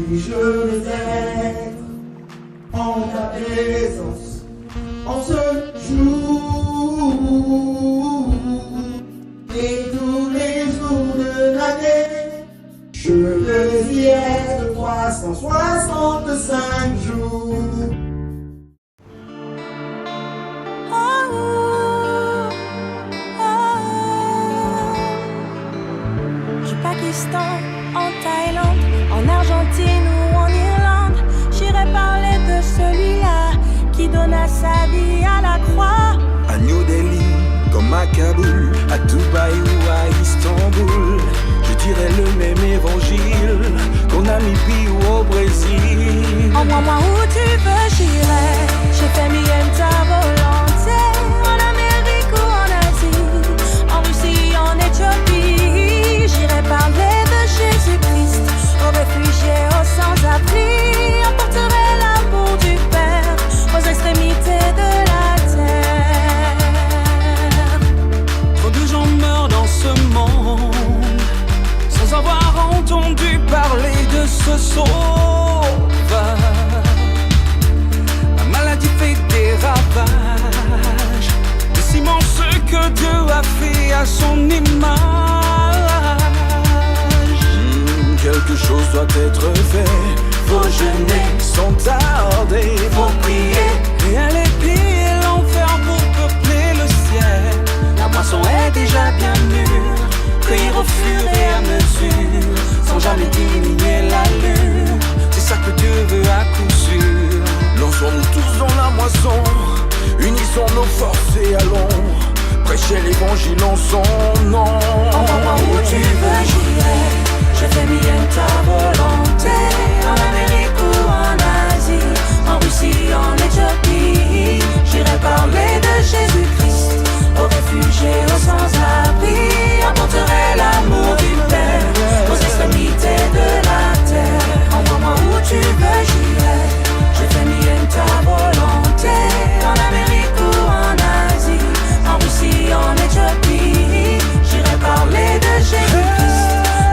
puis je vais être en ta présence en ce jour et tous les jours de l'année. Je veux y être 365 jours. En Thaïlande, en Argentine ou en Irlande, j'irai parler de celui-là qui donna sa vie à la croix. À New Delhi, comme à Kaboul, à Dubaï ou à Istanbul, je dirai le même évangile qu'en Namibie ou au Brésil. Envoie-moi où tu veux, j'irai. J'ai fait mienne ta volonté. En Amérique ou en Asie, en Russie, en Éthiopie, j'irai parler Jésus-Christ, aux réfugiés, aux sans-abri, apporterai l'amour du Père aux extrémités de la terre. Trop de gens meurent dans ce monde sans avoir entendu parler de ce sauveur. La maladie fait des ravages, décimant ce que Dieu a fait à son image. Quelque chose doit être fait. Faut jeûner sans tarder, faut prier et aller piller l'enfer pour peupler le ciel. La moisson est déjà bien mûre, cueillir au fur et à mesure, sans jamais diminuer l'allure. C'est ça que Dieu veut à coup sûr. Lançons-nous tous dans la moisson, unissons nos forces et allons prêcher l'évangile en son nom. Envoie-moi où tu veux, j'irai. Je fais mienne ta volonté, en Amérique ou en Asie, en Russie, en Éthiopie, j'irai parler de Jésus-Christ, aux réfugiés, aux sans-abri, apporterai l'amour du Père, aux extrémités de la terre. Envoie-moi où tu veux, j'irai. Je fais mienne ta volonté, en Amérique ou en Asie, en Russie, en Éthiopie, j'irai parler de Jésus-Christ.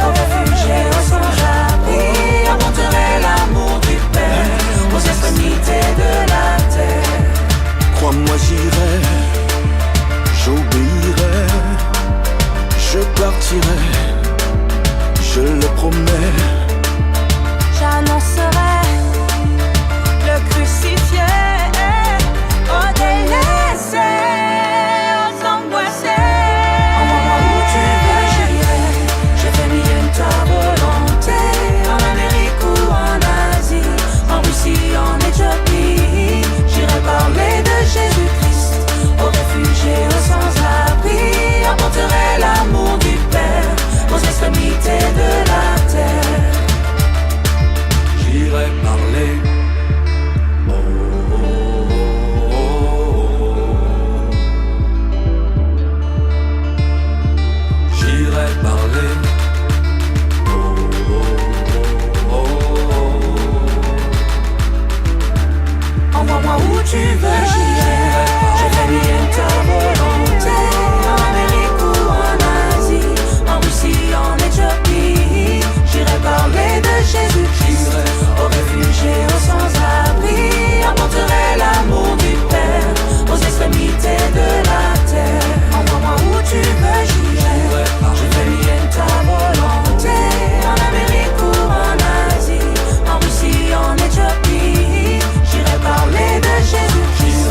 Aux réfugiés, aux sans-abri, apporterai l'amour du Père aux extrémités de la terre. Crois-moi, j'irai, j'obéirai, je partirai, je le promets. J'annoncerai le crucifié aux délaissés, aux angoissés. Envoie-moi où tu veux, j'irai. Je fais mienne ta volonté, en Amérique ou en Asie, en Russie, en Éthiopie, j'irai parler de Jésus-Christ, aux réfugiés, aux sans-abri, apporterai l'amour du Père aux extrémités de la terre. J'irai parler. Oh, oh, oh, oh. J'irai parler. Envoie-moi où tu veux, j'irai. Je fais mienne ta volonté, en Amérique ou en Asie, en Russie, en Éthiopie, j'irai parler de Jésus-Christ, aux réfugiés, aux sans-abri, apporterai l'amour du Père aux extrémités de la terre. Envoie-moi où tu veux, j'irai. Je fais mienne ta volonté, en Amérique ou en Asie, en Russie, en Éthiopie, j'irai parler de Jésus-Christ,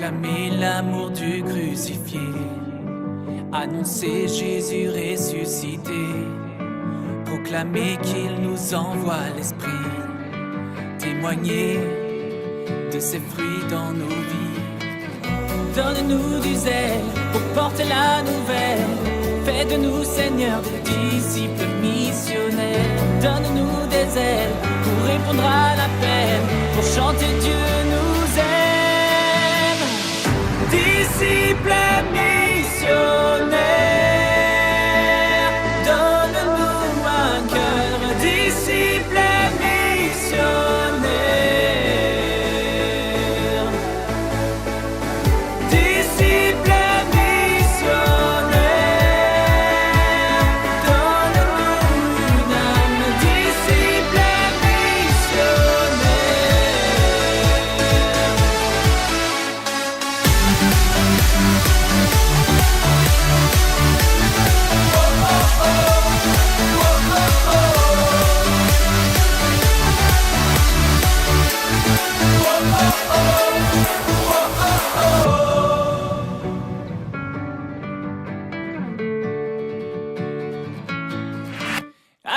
proclamer l'amour du crucifié, annoncer Jésus ressuscité, proclamer qu'il nous envoie l'Esprit, témoigner de ses fruits dans nos vies. Donne-nous du zèle pour porter la nouvelle, fais de nous, Seigneur, des disciples missionnaires. Donne-nous des ailes pour répondre à l'appel, pour chanter Dieu nous aime. Disciples missionnaires, donne-nous un cœur. Disciples missionnaires, disciples missionnaires, donne-nous une âme. Disciples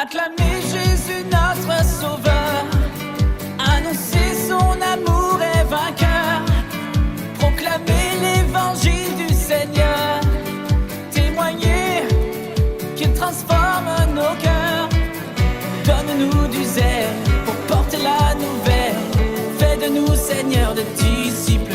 acclamer Jésus notre Sauveur, annoncer son amour est vainqueur, proclamer l'évangile du Seigneur, témoigner qu'il transforme nos cœurs. Donne-nous du zèle pour porter la nouvelle, fais de nous, Seigneur, de disciples